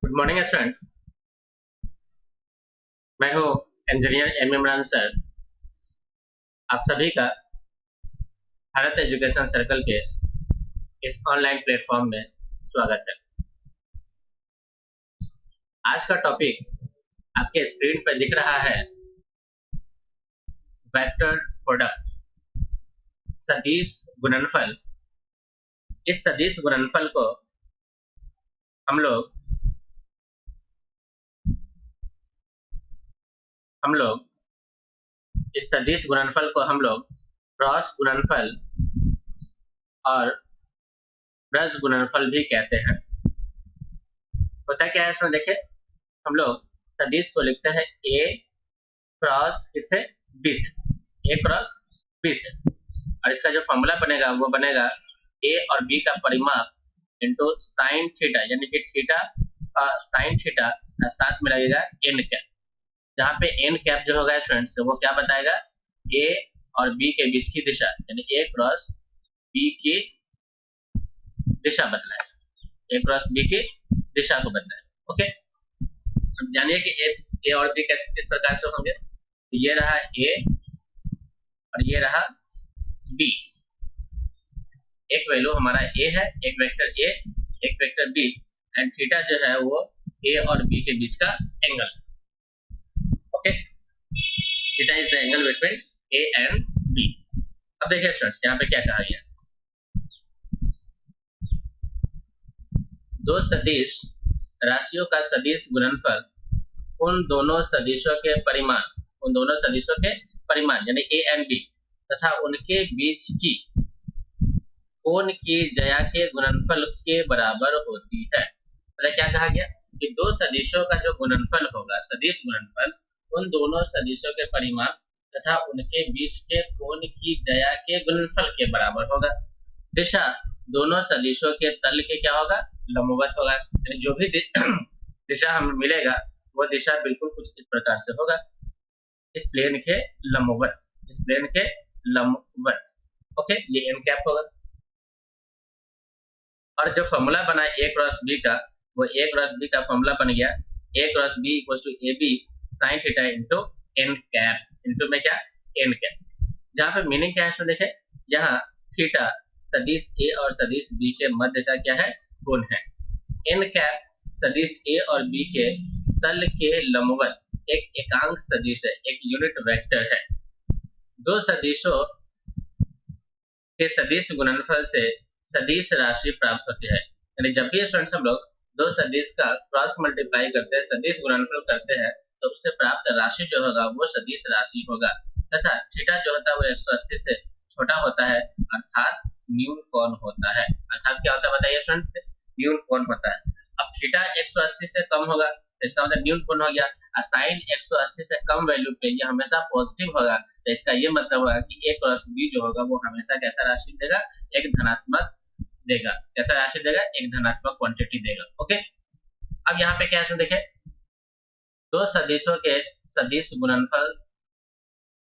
Good morning students. मैं हूं engineer Imran sir. आप सभी का भारत एजुकेशन सर्कल के इस ऑनलाइन प्लेटफॉर्म में स्वागत है। आज का टॉपिक आपके स्क्रीन पर दिख रहा है, वेक्टर प्रोडक्ट, सदिश गुणनफल। इस सदिश गुणनफल को हम लोग इस सदिश गुणनफल को हम लोग क्रॉस गुणनफल और ब्रज गुणनफल भी कहते हैं। होता क्या है इसमें देखिए, हम लोग सदिश को लिखते हैं ए क्रॉस किससे, बी से, ए क्रॉस बी से, और इसका जो फॉर्मूला बनेगा वो बनेगा ए और बी का परिमाप इंटू साइन थीटा, यानी कि थीटा साइन थीटा साथ में लगेगा एन कैप, जहाँ पे एन कैप जो होगा स्टूडेंट्स वो क्या बताएगा, ए और बी के बीच की दिशा, यानी ए क्रॉस बी की दिशा बदलाएगा, ए क्रॉस बी की दिशा को बदलाएगा। ओके, अब जानिए कि ए और बी किस प्रकार से होंगे। तो ये रहा ए और ये रहा बी। एक वैल्यू हमारा ए है, एक वेक्टर ए, एक वेक्टर बी, एंड थीटा जो है वो ए और बी के बीच का angle. Okay, theta is the angle between A and B. अब देखिए स्टूडेंट्स, यहाँ पे क्या कहा गया, दो सदिश राशियों का सदिश गुणनफल उन दोनों सदिशों के परिमाण यानी ए एंड बी तथा उनके बीच की कोण की ज्या के गुणनफल के बराबर होती है। मतलब क्या कहा गया कि दो सदिशों का जो गुणनफल होगा, सदिश गुणनफल, उन दोनों सदिशों के परिमाण तथा उनके बीच के कोण की ज्या के गुणनफल के बराबर होगा। दिशा दोनों सदिशों के तल के क्या होगा, लंबवत होगा। यानी जो भी दिशा हमें मिलेगा वो दिशा बिल्कुल कुछ इस प्रकार से होगा, इस प्लेन के लंबवत, इस प्लेन के लंबवत। ओके, ये एन कैप होगा। और जो फॉर्मूला बना ए क्रॉस बी का, वो ए क्रॉस बी का फॉर्मूला बन गया A cross B equal to A B sine theta into N cap, into में क्या, एन कैप। जहाँ पे मीनिंग क्या है इसमें देखे, यहाँ थीटा सदिश ए और सदिश बी के मध्य का क्या है, कोण है। एन कैप सदिश ए और बी के तल के लंबवत एक एकांक सदिश है, एक यूनिट वेक्टर है। दो सदिशों के सदिश गुणनफल से सदिश राशि प्राप्त होती है। यानी जब भी स्टूडेंट्स हम लोग दो सदिश का क्रॉस मल्टीप्लाई करते हैं, सदिश गुणनफल करते हैं, तो उससे प्राप्त राशि जो होगा वो सदिश राशि होगा, तथा थीटा जो होता है वो 180 से छोटा होता है, अर्थात न्यून कोण होता है। अर्थात क्या होता है बताइए स्टूडेंट, न्यून कोण होता है। अब थीटा 180 से कम होगा तो इसका मतलब न्यून कोण हो गया, और साइन 180 से कम वैल्यू पे ये हमेशा पॉजिटिव होगा, तो इसका ये मतलब होगा कि ए क्रॉस बी जो होगा वो हमेशा कैसा राशि देगा, एक धनात्मक देगा। कैसा राशि देगा, एक धनात्मक क्वांटिटी देगा। ओके, अब यहाँ पे क्या है देखे, दो सदिशों के सदिश गुणनफल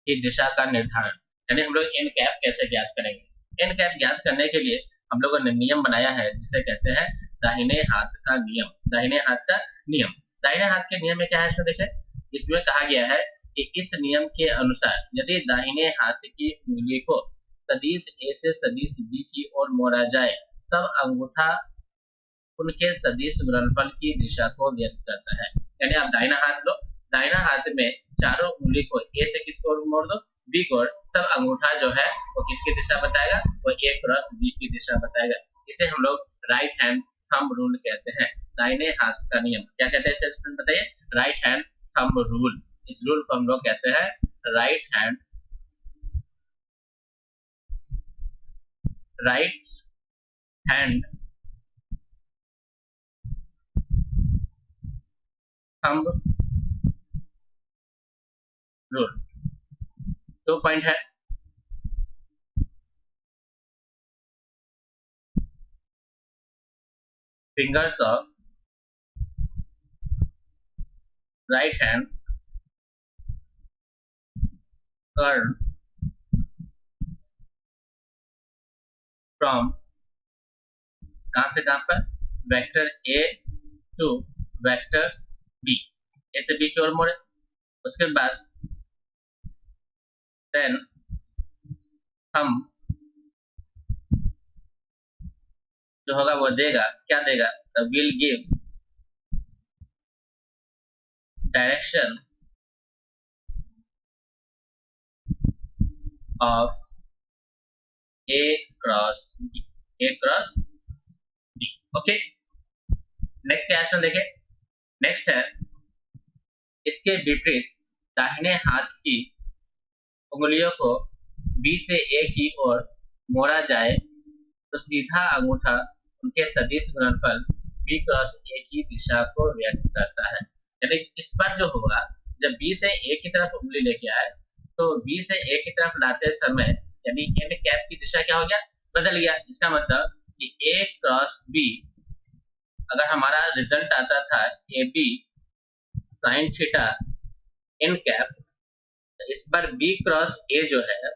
की दिशा का निर्धारण, यानी हम लोग एन कैप कैसे ज्ञात करेंगे। एन कैप ज्ञात करने के लिए हम लोगों ने नियम बनाया है जिसे कहते हैं दाहिने हाथ का नियम। दाहिने हाथ का नियम, दाहिने हाथ के नियम में क्या है इसमें देखे, इसमें कहा गया है कि इस नियम के अनुसार यदि दाहिने हाथ की उंगली को सदिश ए से सदिश बी की ओर मोड़ा जाए तब अंगूठा उनके सदिश गुणनफल की दिशा को व्यक्त करता है। यानी आप दाहिना हाथ लो, दाहिना हाथ में चारों उंगली को ए से किसको ओर मोड़ दो, बी को ओर, तब अंगूठा जो है वो किसकी दिशा बताएगा, वो ए क्रॉस बी की दिशा बताएगा। इसे हम लोग राइट हैंड थंब रूल कहते हैं। दाहिने हाथ का नियम क्या कहते हैं इसे बताइए, राइट हैंड थंब रूल। इस रूल को हम लोग कहते हैं right hand thumb rule. 2 point है, fingers of right hand curve from कहां से कहां पर, vector A to vector B, A से बी की ओर मोड़े। उसके बाद देन हम जो होगा वो देगा, क्या देगा, will give direction of A cross B, A cross B. Okay, next क्या क्वेश्चन देखें। नेक्स्ट है, इसके विपरीत दाहिने हाथ की उंगलियों को बी से ए की ओर मोड़ा जाए तो सीधा अंगूठा उनके सदिश गुणनफल बी क्रॉस ए की दिशा को व्यक्त करता है। यानी इस बार जो होगा, जब बी से ए की तरफ उंगली लेके आए तो बी से ए की तरफ लाते समय यानी एन कैप की दिशा क्या हो गया, बदल गया। इसका मतलब कि ए क्रॉस बी, अगर हमारा रिजल्ट आता था A B sine theta N cap, तो इस बार बी क्रॉस ए जो है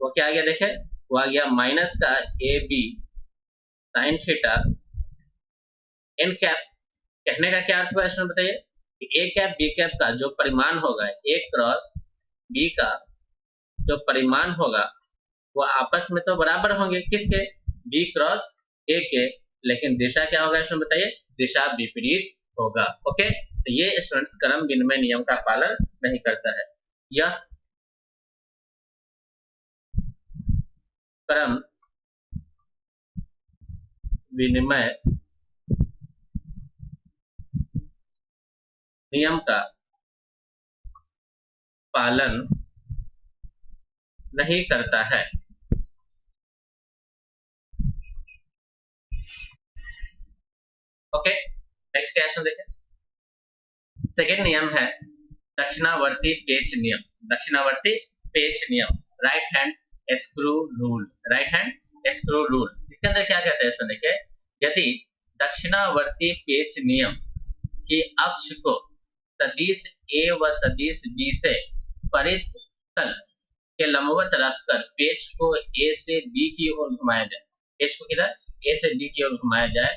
वो क्या आ गया, देखे वो आ गया माइनस का A B sine theta N cap. कहने का क्या अर्थ हुआ इसमें बताइए कि ए कैप बी कैप का जो परिमाण होगा, ए क्रॉस बी का जो परिमाण होगा वो आपस में तो बराबर होंगे, किसके, बी क्रॉस ए के, लेकिन दिशा क्या होगा इसमें बताइए, दिशा विपरीत होगा। ओके, तो ये स्टूडेंट्स क्रम विनिमय नियम का पालन नहीं करता है। यह क्रम विनिमय नियम का पालन नहीं करता है। ओके, नेक्स्ट क्वेश्चन देखें। सेकेंड नियम है दक्षिणावर्ती पेच नियम। दक्षिणावर्ती पेच नियम, right hand screw rule, right hand screw rule. इसके अंदर क्या कहते हैं, देखिए, यदि दक्षिणावर्ती पेच नियम की अक्ष को सदिश ए व सदिश बी से परित तल के लंबवत रखकर पेच को ए से बी की ओर घुमाया जाए, पेच को किधर, ए से बी की ओर घुमाया जाए,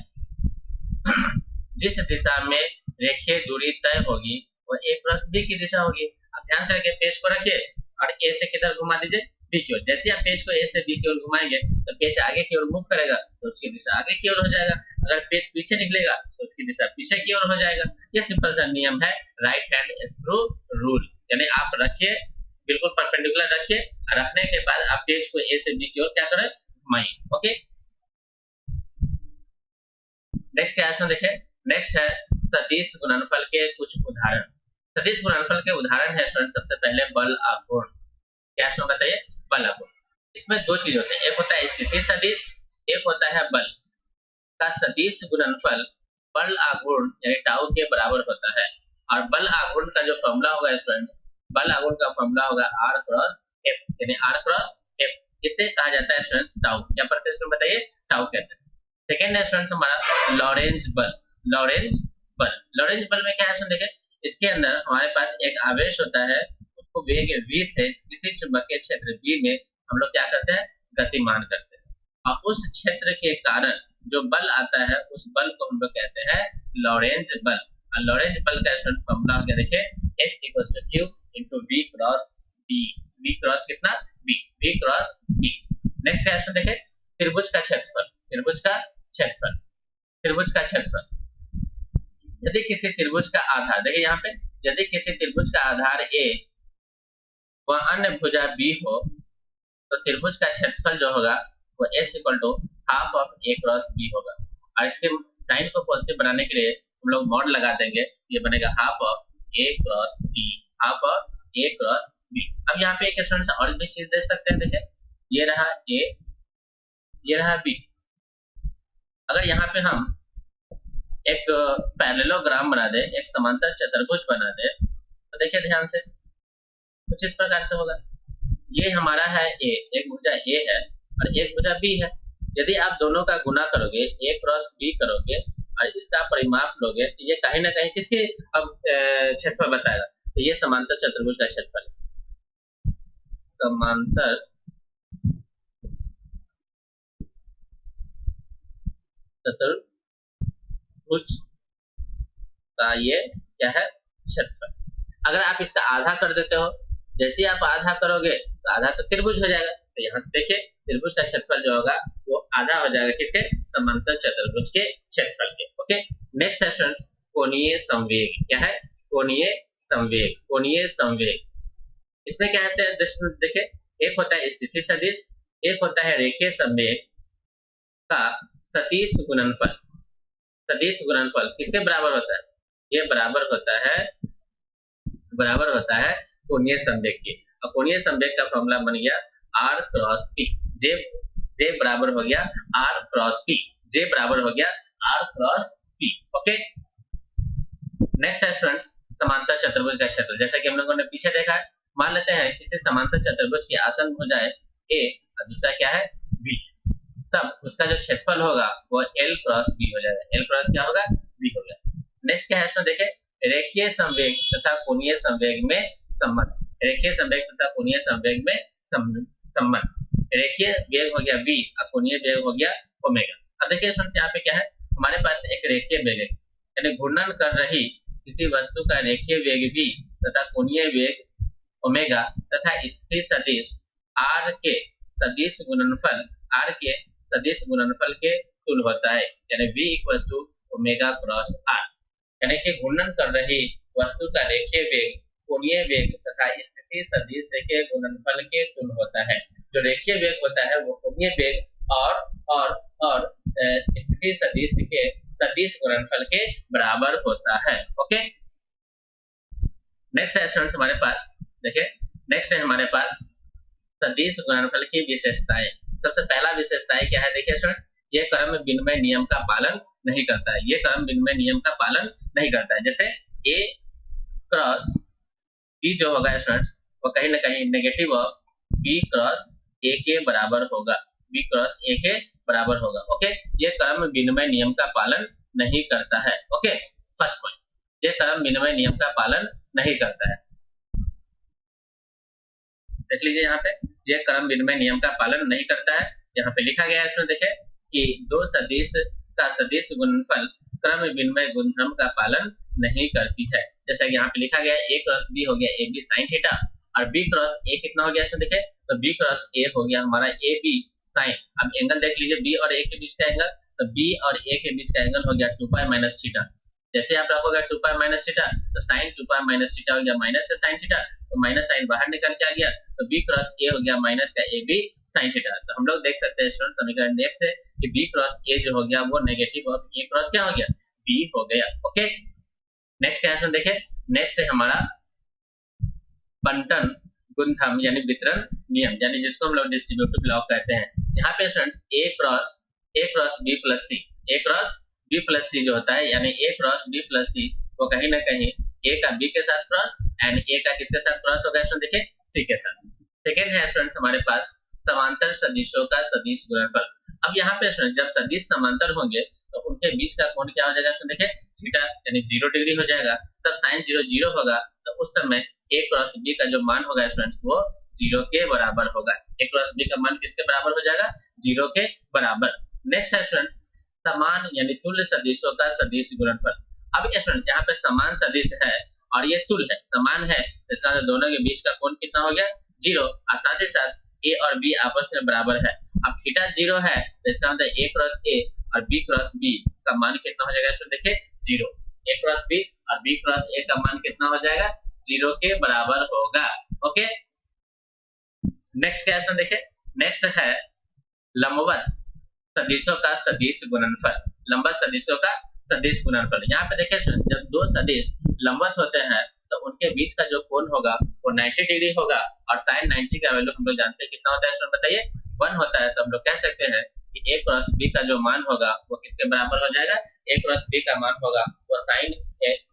जिस दिशा में रेखीय दूरी तय होगी वो ए प्लस बी की दिशा होगी। आप ध्यान से रखिए, पेज को रखिए और ए से किधर घुमा दीजिए, बी की ओर। जैसे आप पेज को ए से बी की ओर घुमाएंगे तो पेज आगे की ओर मूव करेगा तो उसकी दिशा आगे की ओर हो जाएगा। अगर पेज पीछे निकलेगा तो उसकी दिशा पीछे की ओर हो जाएगा। ये सिंपल सा नियम है राइट हैंड स्क्रू रूल। यानी आप रखिए, बिल्कुल परपेंडिकुलर रखिए, रखने के बाद आप पेज को ए से बी की ओर क्या करें, घुमाइए। ओके, नेक्स्ट क्वेश्चन देखिए। नेक्स्ट है सदिश गुणनफल के कुछ उदाहरण। सदिश गुणनफल के उदाहरण है स्टूडेंट, सबसे पहले बल आघूर्ण। क्या है बताइए, बल आघूर्ण। इसमें दो चीज होते हैं, एक होता है स्थिति सदिश, एक होता है बल का सदिश गुणनफल बल आघूर्ण यानी टाउ के बराबर होता है। और बल आघूर्ण का जो फॉर्मूला होगा स्टूडेंट, बल आघूर्ण का फॉर्मूला होगा आर क्रॉस एफ, यानी आर क्रॉस एफ। इसे कहा जाता है स्टूडेंट्स टाउ। क्या पढ़ते हैं इसमें बताइए, टाउ कहते हैं। सेकेंड है स्टूडेंट्स हमारा लॉरेंज बल। लॉरेंज बल, लॉरेंज बल में क्या है देखें, इसके अंदर हमारे पास एक आवेश होता है, उसको वेग v से किसी चुंबकीय क्षेत्र b में हम लोग क्या करते हैं, गतिमान करते हैं, और उस क्षेत्र के कारण जो बल आता है उस बल को हम लोग कहते हैं लॉरेंज बल। और लॉरेंज बल का फॉर्मूला हो गया देखिए, F = Q × V cross B। V cross कितना, B, V cross B। Next question देखें, त्रिभुज का क्षेत्रफल। त्रिभुज का क्षेत्रफल, त्रिभुज का क्षेत्रफल। यदि किसी त्रिभुज का आधार, देखिए यहाँ पे, यदि किसी त्रिभुज का आधार A व अन्य भुजा B हो तो त्रिभुज का क्षेत्रफल जो होगा वो S = half of A cross B होगा। और इसके साइन को पॉजिटिव बनाने के लिए हम लोग मॉड लगा देंगे, ये बनेगा half of A cross B, half of A cross B। अब यहाँ पे एक स्टूडेंट और भी चीज देख सकते हैं, देखिए ये रहा A, ये रहा B। अगर यहाँ पे हम एक पैरेललोग्राम बना दे, एक समांतर चतुर्भुज बना दे, तो देखिए ध्यान से कुछ इस प्रकार से होगा। ये हमारा है A, एक भुजा A है और एक भुजा B है। यदि आप दोनों का गुना करोगे, A क्रॉस B करोगे और इसका परिमाप लोगे तो ये कहीं ना कहीं किसके अब क्षेत्रफल बताएगा, तो ये समांतर चतुर्भुज का क्षेत्रफल, समांतर चतुर्भुज का ये क्या है, क्षेत्रफल। अगर आप इसका आधा कर देते हो, जैसे ही आप आधा करोगे तो आधा तो त्रिभुज हो जाएगा। तो यहाँ से देखिए त्रिभुज का क्षेत्रफल जो होगा वो आधा हो जाएगा किसके, समांतर चतुर्भुज के क्षेत्रफल के। ओके, नेक्स्ट है स्टूडेंट्स कोणीय संवेग। क्या है, कोणीय संवेग। कोणीय संवेग इसमें क्या होता है देखिए, एक होता है स्थिति सदिश, एक होता है रेखीय संवेग का सदिश गुणनफल। सदिश गुणनफल किसके बराबर होता है, ये बराबर होता है कोणीय संवेग की। और कोणीय संवेग का फॉर्मूला बन गया r क्रॉस p। जे बराबर हो गया r क्रॉस p। जे बराबर हो गया r cross p। Okay, next है स्टूडेंट्स समांतर चतुर्भुज का क्षेत्रफल। जैसा कि हम लोगों ने पीछे देखा है, मान लेते हैं किसी समांतर चतुर्भुज की आसन भुजाएं a और दूसरा क्या है b, तब उसका जो क्षेत्रफल होगा वो l क्रॉस b हो जाएगा। l क्रॉस क्या होगा, b हो गया। नेक्स्ट क्या है इसमें देखें, रेखीय संवेग तथा कोणीय संवेग में संबंध। रेखीय संवेग तथा कोणीय संवेग में संबंध। रेखीय वेग हो गया v और कोणीय वेग हो गया ओमेगा। अब देखिए स्टूडेंट्स यहाँ पे क्या है, हमारे पास एक रेखीय वेग है, यानी घूर्णन कर रही किसी वस्तु का रेखीय वेग v तथा कोणीय वेग ओमेगा तथा स्थिति सदिश r के सदिश गुणनफल के तुल होता है, यानी v equals to omega cross r। यानी कि घूर्णन कर रही वस्तु का रेखीय वेग कोणीय वेग तथा स्थिति सदिश के गुणनफल के तुल होता है। जो रेखीय वेग होता है वो कोणीय वेग और स्थिति सदिश के सदिश गुणनफल के बराबर होता है। ओके, नेक्स्ट है स्टूडेंट्स हमारे पास देखिए, नेक्स्ट है हमारे पास सदिश गुणनफल की विशेषताएं। सबसे पहला विशेषताएं क्या है, देखिए स्टूडेंट्स ये क्रम विनिमय नियम का पालन नहीं करता है। ये क्रम विनिमय नियम का पालन नहीं करता है। जैसे a क्रॉस b जो होगा स्टूडेंट्स वो कहीं ना कहीं negative of b cross a के बराबर होगा। b क्रॉस a के बराबर होगा। ओके, ये क्रम विनिमय नियम का पालन नहीं करता है। ओके, फर्स्ट पॉइंट, ये क्रम विनिमय नियम का पालन नहीं करता है। देख लीजिए यहाँ पे, ये क्रम विनिमय नियम का पालन नहीं करता है। यहाँ पे लिखा गया है इसमें देखे कि दो सदिश का सदिश गुणनफल क्रम विनिमय गुणधर्म का पालन नहीं करती है। जैसा कि यहाँ पे लिखा गया है a क्रॉस b हो गया ab sin थीटा और b क्रॉस a कितना हो गया इसमें देखे, तो b क्रॉस a हो गया हमारा ab sin। अब एंगल देख लीजिए b और a के बीच का एंगल, तो b और a के बीच का एंगल हो गया 2 पाई माइनस थीटा। जैसे आप रखोगे 2 पाई माइनस थीटा तो sin 2 पाई माइनस थीटा हो गया माइनस का sin थीटा, तो माइनस साइन बाहर निकल के आ गया, तो b क्रॉस a हो गया माइनस का ab sin थीटा। तो हम लोग देख सकते हैं स्टूडेंट समीकरण नेक्स्ट है कि b क्रॉस a जो हो गया वो नेगेटिव और a क्रॉस क्या हो गया, b हो गया। ओके, नेक्स्ट क्या है देखें, नेक्स्ट है हमारा बंटन गुणधर्म यानी वितरण नियम, यानी जिसको हम लोग डिस्ट्रीब्यूटिव लॉ कहते हैं। यहाँ पे students a cross b plus c, a cross b plus c जो होता है, यानी a cross b plus c वो कहीं ना कहीं a का b के साथ क्रॉस एंड a का किसके साथ क्रॉस होगा स्टूडेंट देखिए, c के साथ। सेकेंड है स्टूडेंट्स हमारे पास समांतर सदिशों का सदिश गुणनफल। अब यहाँ पे स्टूडेंट जब सदिश समांतर होंगे तो उनके बीच का कोण क्या हो जाएगा स्टूडेंट देखिए, थीटा यानी 0 डिग्री हो जाएगा। तब साइन 0 0 होगा, तो उस समय a क्रॉस b का जो मान होगा स्टूडेंट्स वो 0 के बराबर होगा। a क्रॉस b का मान किसके बराबर हो जाएगा, 0 के बराबर। नेक्स्ट है स्टूडेंट्स समान यानी तुल्य सदिशों का सदिश गुणनफल। अब स्टूडेंट्स यहाँ पे समान सदिश है और ये तुल्य है, समान है, इसका मतलब दोनों के बीच का कोण कितना हो गया, 0, और साथ ही साथ a और b आपस में बराबर है। अब थीटा 0 है तो इसका मतलब a क्रॉस a और b क्रॉस b का मान कितना हो जाएगा स्टूडेंट देखिए, 0। a क्रॉस b और b क्रॉस a का मान कितना हो जाएगा, 0 के बराबर होगा। ओके, नेक्स्ट क्या है देखिए, नेक्स्ट है लंबवत सदिशों का सदिश गुणनफल। लंबवत सदिशों का सदिश गुणनफल, यहाँ पे देखिए जब दो सदिश लंबवत होते हैं तो उनके बीच का जो कोण होगा वो 90 डिग्री होगा और sin 90 का वैल्यू हम लोग जानते हैं कितना होता है स्टूडेंट बताइए, 1 होता है। तो हम लोग कह सकते हैं कि a क्रॉस b का जो मान होगा वो किसके बराबर हो जाएगा, a क्रॉस b का मान होगा वो sin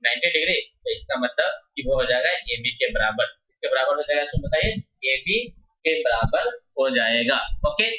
90 डिग्री, तो इसका मतलब कि वो हो जाएगा ab के बराबर। किसके बराबर हो जाएगा स्टूडेंट बताइए, ab के बराबर हो जाएगा। ओके,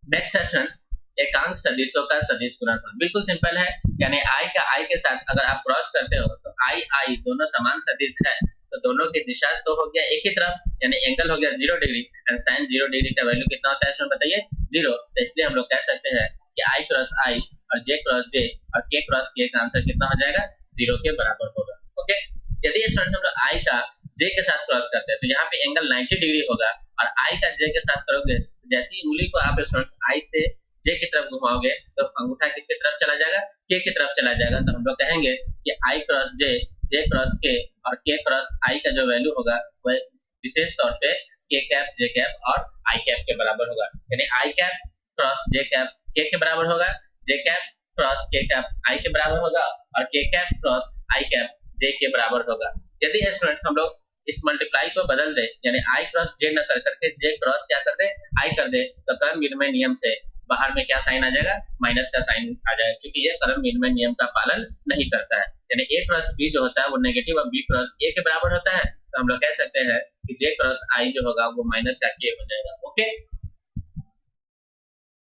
नेक्स्ट है स्टूडेंट्स एकांक सदिशों का सदिश गुणनफल। बिल्कुल सिंपल है, यानी i का i के साथ अगर आप क्रॉस करते हो तो i दोनों समान सदिश है, तो दोनों की दिशा तो हो गया एक ही तरफ, यानी एंगल हो गया 0 डिग्री एंड sin 0 डिग्री का वैल्यू कितना होता है स्टूडेंट बताइए, 0। तो इसलिए हम लोग कह सकते हैं कि i क्रॉस i और j क्रॉस j और k क्रॉस k का आंसर कितना हो जाएगा 0 के बराबर होगा। ओके, यदि स्टूडेंट्स हम लोग i का j के साथ क्रॉस करते हैं तो यहाँ पे एंगल 90 डिग्री होगा और i का j के साथ करोगे जैसी उंगली को आप स्टूडेंट्स i से j की तरफ घुमाओगे तो अंगूठा किसकी तरफ चला जाएगा k की तरफ चला जाएगा। तो हम लोग कहेंगे कि i cross j j cross k और k क्रॉस i का जो वैल्यू होगा वह विशेष तौर पे k कैप j कैप और i कैप के बराबर होगा। यानी i cap cross j cap k के बराबर होगा, j cap cross k cap i के बराबर होगा और k cap cross i cap j के बराबर होगा। यदि स्टूडेंट्स हम लोग इस मल्टीप्लाई को बदल दे यानी i क्रॉस j न कर करके j क्रॉस क्या कर दे i कर दे तो क्रम विनिमय नियम से बाहर में क्या साइन आ जाएगा माइनस का साइन आ जाएगा, क्योंकि ये क्रम विनिमय नियम का पालन नहीं करता है। यानी a क्रॉस b जो होता है वो नेगेटिव और b क्रॉस a के बराबर होता है, तो हम लोग कह सकते हैं कि j क्रॉस i जो होगा वो माइनस का k हो जाएगा। ओके,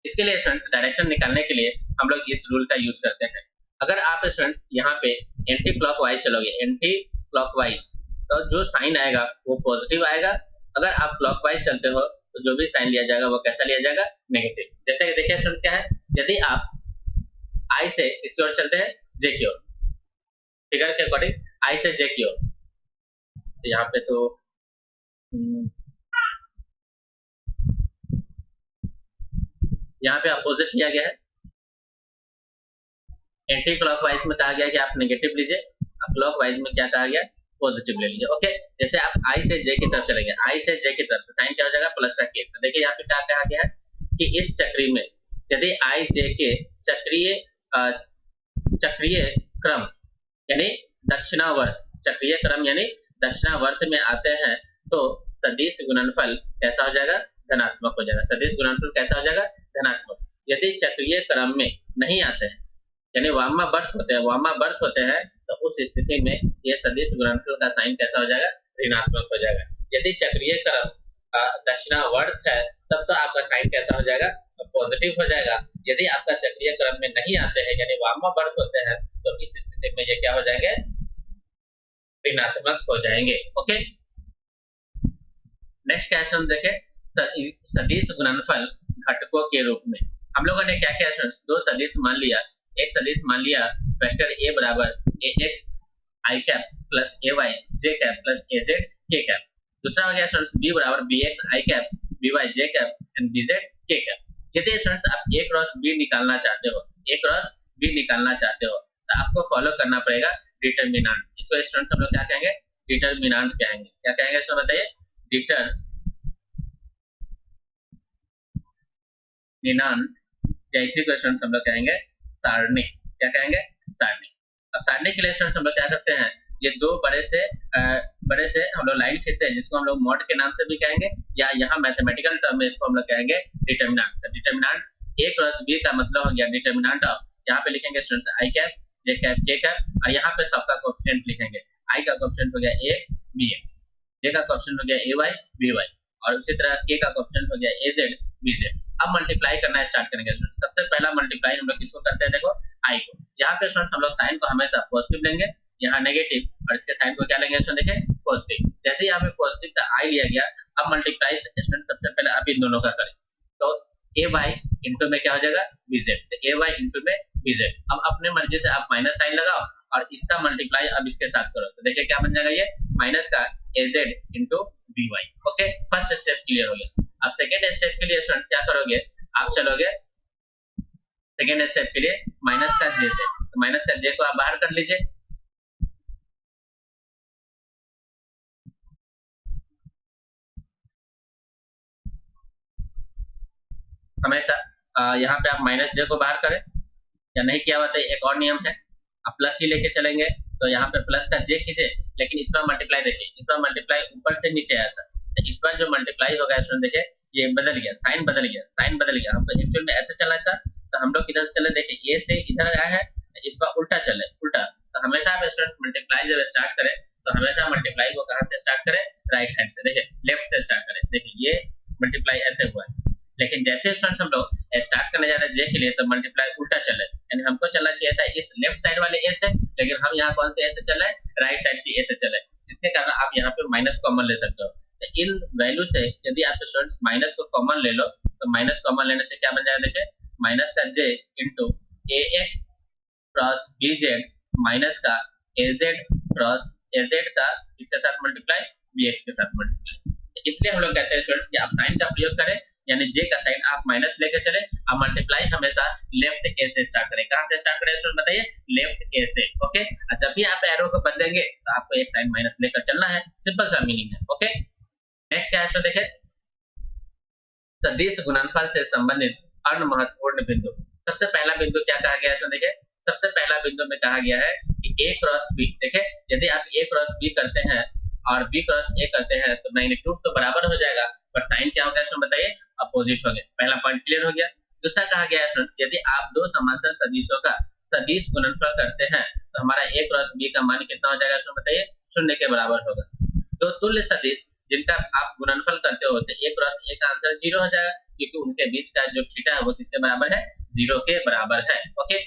इसके लिए स्टूडेंट्स डायरेक्शन निकालने के लिए हम लोग इस रूल का यूज करते हैं। अगर आप स्टूडेंट्स यहाँ पे एंटी क्लॉकवाइज चलोगे, एंटी क्लॉकवाइज, तो जो साइन आएगा वो पॉजिटिव आएगा। अगर आप क्लॉकवाइज चलते हो तो जो भी साइन लिया जाएगा वो कैसा लिया जाएगा नेगेटिव। जैसे कि देखिए स्टूडेंट्स क्या है, यदि आप i से इसकी ओर चलते हैं j की ओर, फिगर के अकॉर्डिंग i से j की ओर, तो यहाँ पे तो यहाँ पे अपोजिट किया गया है, एंटी क्लॉकवाइज में कहा गया कि आप नेगेटिव लीजिए, क्लॉकवाइज में क्या कहा गया पॉजिटिव ले लीजिए। ओके, जैसे आप i से j की तरफ चलेंगे, i से j की तरफ साइन क्या हो जाएगा प्लस का k। तो देखिए यहाँ पे क्या कहा गया है कि इस चक्री में यदि i j के चक्रीय क्रम यानी दक्षिणावर्त, चक्रीय क्रम यानी दक्षिणावर्त में आते हैं तो सदिश गुणनफल कैसा हो जाएगा धनात्मक हो जाएगा। सदिश गुणनफल कैसा हो जाएगा धनात्मक। यदि चक्रीय क्रम में नहीं आते हैं यानी वामावर्त होते हैं तो उस स्थिति में ये सदिश गुणनफल का साइन कैसा हो जाएगा ऋणात्मक हो जाएगा। यदि चक्रीय क्रम दक्षिणावर्त है तब तो आपका साइन कैसा हो जाएगा पॉजिटिव हो जाएगा। यदि आपका चक्रीय क्रम में नहीं आते हैं यानी वामावर्त होते हैं तो इस स्थिति में ये क्या हो जाएंगे ऋणात्मक हो जाएंगे। ओके, नेक्स्ट क्वेश्चन देखें, सदिश गुणनफल घटकों के रूप में। हम लोगों ने क्या किया स्टूडेंट्स, दो सदिश मान लिया, एक सदिश मान लिया वेक्टर a बराबर ax i cap plus ay j cap plus az k cap. दूसरा हो गया स्टूडेंट्स b बराबर bx i cap by j cap and bz k cap. यदि स्टूडेंट्स आप a क्रॉस b निकालना चाहते हो, a क्रॉस b निकालना चाहते हो तो आपको फॉलो करना पड़ेगा डिटरमिनेंट। इसको स्टूडेंट्स हम लोग क्या कहेंगे डिटरमिनेंट कहेंगे। क्या कहेंगे इसको बताइए, डिटरमिनेंट या इसी को स्टूडेंट्स हम लोग कहेंगे सारणी। क्या कहेंगे सारणी। अब सारणी के लिए स्टूडेंट्स हम लोग क्या करते हैं, ये दो बड़े से हम लोग लाइन खींचते हैं जिसको हम लोग मॉड के नाम से भी कहेंगे या यहाँ मैथमेटिकल टर्म में इसको हम लोग कहेंगे determinant. Determinant a cross b का मतलब हो गया डिटरमिनेंट ऑफ, यहाँ पे लिखेंगे students i cap j cap k cap और यहाँ पे सबका कोएफिशिएंट लिखेंगे। i का कोएफिशिएंट हो गया ax bx, j का कोएफिशिएंट हो गया ay by और उसी तरह k का कोएफिशिएंट हो गया az bz। अब मल्टीप्लाई करना स्टार्ट करेंगे स्टूडेंट्स। सबसे पहला मल्टीप्लाई हम लोग किसको करते हैं, देखो i को। यहाँ पे स्टूडेंट्स हम लोग साइन को हमेशा पॉजिटिव लेंगे, यहाँ नेगेटिव और इसके साइन को क्या लेंगे स्टूडेंट देखें पॉजिटिव। जैसे ही यहाँ पे पॉजिटिव का i लिया गया, अब मल्टीप्लाई स्टूडेंट सबसे पहले आप इन दोनों का करें तो ay इंटू में क्या हो जाएगा bz, तो ay इंटू में bz। अब अपने मर्जी से आप माइनस साइन लगाओ और इसका मल्टीप्लाई अब इसके साथ करो तो देखिए क्या बन जाएगा ये माइनस का az into by। Okay, first step clear हो गया। अब सेकेंड स्टेप के लिए स्टूडेंट्स क्या करोगे, आप चलोगे सेकेंड स्टेप के लिए माइनस का j से, तो माइनस का j को आप बाहर कर लीजिए। हमेशा यहाँ पे आप माइनस j को बाहर करें, या नहीं किया हुआ तो एक और नियम है, आप प्लस ही लेके चलेंगे तो यहाँ पे प्लस का j कीजिए, लेकिन इस बार मल्टीप्लाई देखिए, इस बार मल्टीप्लाई ऊपर से नीचे आया था, तो इस बार जो मल्टीप्लाई होगा स्टूडेंट देखिए ये बदल गया, साइन बदल गया। हमको एक्चुअल में ऐसे चलना था तो हम लोग इधर से चले, देखिए a से इधर आया है, इस बार उल्टा चले उल्टा। तो हमेशा आप स्टूडेंट्स मल्टीप्लाई जब स्टार्ट करें तो हमेशा मल्टीप्लाई को कहाँ से स्टार्ट करें, राइट हैंड से, देखिए लेफ्ट से स्टार्ट करें। देखिए ये मल्टीप्लाई ऐसे हुआ है, लेकिन जैसे स्टूडेंट्स हम लोग स्टार्ट करने जा रहे हैं j के लिए तो मल्टीप्लाई उल्टा चले, यानी हमको चलना चाहिए था इस लेफ्ट साइड वाले a से, लेकिन हम यहाँ कौन से a से चले, राइट साइड की a से चले, जिसके कारण आप यहाँ पे माइनस कॉमन ले सकते हो। तो इन वैल्यू से यदि आप स्टूडेंट्स माइनस को कॉमन ले लो तो माइनस कॉमन लेने से क्या बन जाएगा, देखिए माइनस का j into ax cross BZ minus का एजेड क्रॉस एजेड का इसके साथ मल्टीप्लाई बीएक्स के साथ मल्टीप्लाई। इसलिए हम लोग कहते हैं स्टूडेंट्स कि आप साइन का प्रयोग करें, यानी जे का साइन आप माइनस लेके चले, आप मल्टीप्लाई हमेशा लेफ्ट ए से स्टार्ट करें। कहां से स्टार्ट करें स्टूडेंट बताइए? लेफ्ट ए से। ओके, और जब भी आप एरो को बदलेंगे तो आपको एक साइन माइनस लेकर चलना है, सिंपल सा मीनिंग है। ओके, नेक्स्ट क्या है देखें, सदिश गुणनफल से संबंधित अन्य महत्वपूर्ण बिंदु। सबसे पहला बिंदु क्या कहा गया है देखें, सबसे पहला बिंदु में कहा गया है कि ए क्रॉस बी। देखें, यदि आप ए क्रॉस बी करते हैं और बी क्रॉस ए करते हैं तो मैग्नीट्यूड तो बराबर हो जाएगा, पर साइन क्या होगा इसमें बताइए? अपोजिट हो गया। पहला पॉइंट क्लियर हो गया। दूसरा कहा गया है स्टूडेंट्स, यदि आप दो समांतर सदिशों का सदिश गुणनफल करते हैं तो हमारा ए क्रॉस बी का मान कितना हो जाएगा इसमें बताइए? 0 के बराबर होगा। दो तुल्य सदिश जिनका आप गुणनफल करते हो तो ए क्रॉस ए का आंसर 0 हो जाएगा, क्योंकि उनके बीच का जो थीटा है वो किसके बराबर है? 0 के बराबर है। ओके,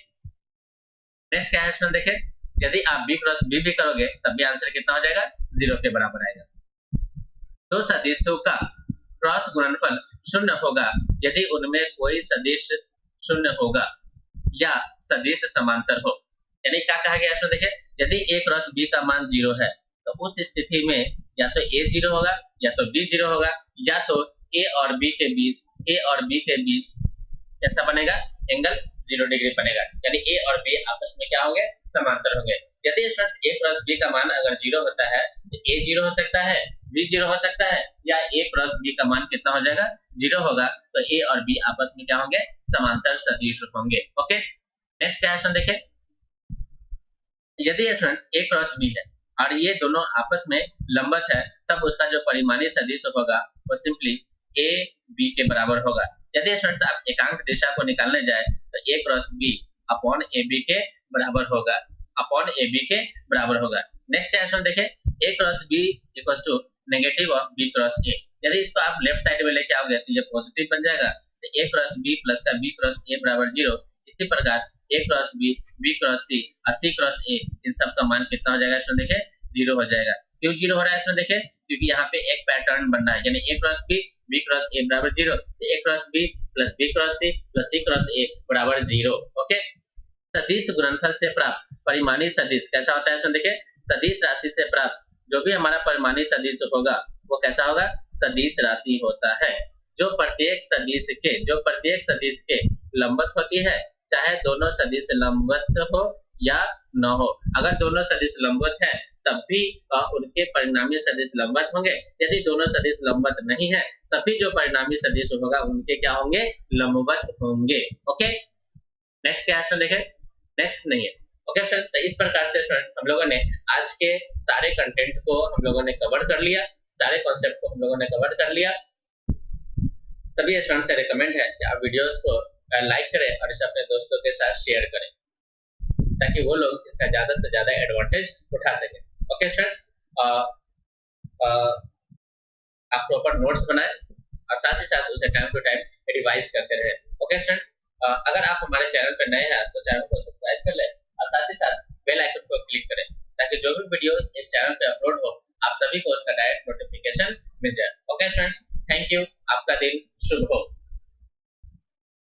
नेक्स्ट क्या है इसमें देखें, यदि आप बी क्रॉस बी भी करोगे तब भी आंसर कितना हो जाएगा? 0 के बराबर आएगा। दो सदिशों का क्रॉस गुणनफल 0 होगा यदि उनमें कोई सदिश 0 होगा या सदिश समांतर हो। यानी क्या कहा गया इसमें देखें, यदि ए क्रॉस बी का मान 0 है तो उस स्थिति में या तो ए 0 होगा या तो बी 0 होगा, या तो ए और बी के बीच कैसा बनेगा? एंगल 0 डिग्री बनेगा, यानी ए और बी आपस में क्या होंगे? समांतर होंगे। यदि स्टूडेंट्स ए क्रॉस बी का मान अगर 0 होता है तो ए 0 हो सकता है, बी 0 हो सकता है, या ए क्रॉस बी का मान कितना हो जाएगा? 0 होगा, तो ए और बी आपस में क्या होंगे? समांतर सदिश होंगे। ओके, नेक्स्ट क्या है देखें, यदि स्टूडेंट्स ए क्रॉस बी है और ये दोनों आपस में लंबवत है तब उसका जो परिमाणी सदिश होगा वो सिंपली ए बी के बराबर होगा। यदि स्टूडेंट्स आप एकांक दिशा को निकालने जाए तो A cross B upon A B के बराबर होगा, अपॉन ए बी के बराबर होगा। नेक्स्ट क्वेश्चन देखें, A cross B equals to negative of B cross A. यदि इसको आप लेफ्ट साइड में लेके आओगे तो ये पॉजिटिव बन जाएगा, तो ए क्रॉस बी प्लस का बी क्रॉस ए बराबर 0। इसी प्रकार ए क्रॉस बी, बी क्रॉस सी और सी क्रॉस ए, इन सब का मान कितना हो जाएगा इसमें देखें? 0 हो जाएगा। क्यों 0 हो रहा है इसमें देखें? क्योंकि यहाँ पे एक पैटर्न बनना है, यानी A cross B, B cross A बराबर 0, तो A cross B plus B cross C plus C cross A बराबर 0। ओके, सदिश गुणनफल से प्राप्त परिमाणी सदिश कैसा होता है इसमें देखें, सदिश राशि से प्राप्त जो भी हमारा परिमाणी सदिश होगा वो कैसा होगा? सदिश राशि होता है, जो प्रत्येक सदिश के लंबवत होती है, चाहे दोनों सदिश लंबवत हो या न हो। अगर दोनों सदिश लंबवत है तब भी उनके परिणामी सदिश लंबवत होंगे, यदि दोनों सदिश लंबवत नहीं है तब भी जो परिणामी सदिश होगा उनके क्या होंगे? लंबवत होंगे। ओके, नेक्स्ट क्या है देखें, नेक्स्ट नहीं है। ओके सर, तो इस प्रकार से फ्रेंड्स हम लोगों ने आज के सारे कंटेंट को हम लोगों ने कवर कर लिया, सारे कॉन्सेप्ट को हम लोगों ने कवर कर लिया। सभी स्टूडेंट्स से रिकमेंड है कि आप वीडियोस को लाइक करें और इसे अपने दोस्तों के साथ शेयर करें ताकि वो लोग इसका ज्यादा से ज्यादा एडवांटेज उठा सकें। ओके फ्रेंड्स, आप प्रॉपर नोट्स बनाएं और साथ ही साथ उसे टाइम टू टाइम रिवाइज करते रहें। ओके फ्रेंड्स, अगर आप हमारे चैनल पर नए हैं तो चैनल को सब्सक्राइब कर लें और साथ ही साथ बेल आइकन को क्लिक करें ताकि जो भी वीडियो इस चैनल पे अपलोड हो आप सभी को उसका डायरेक्ट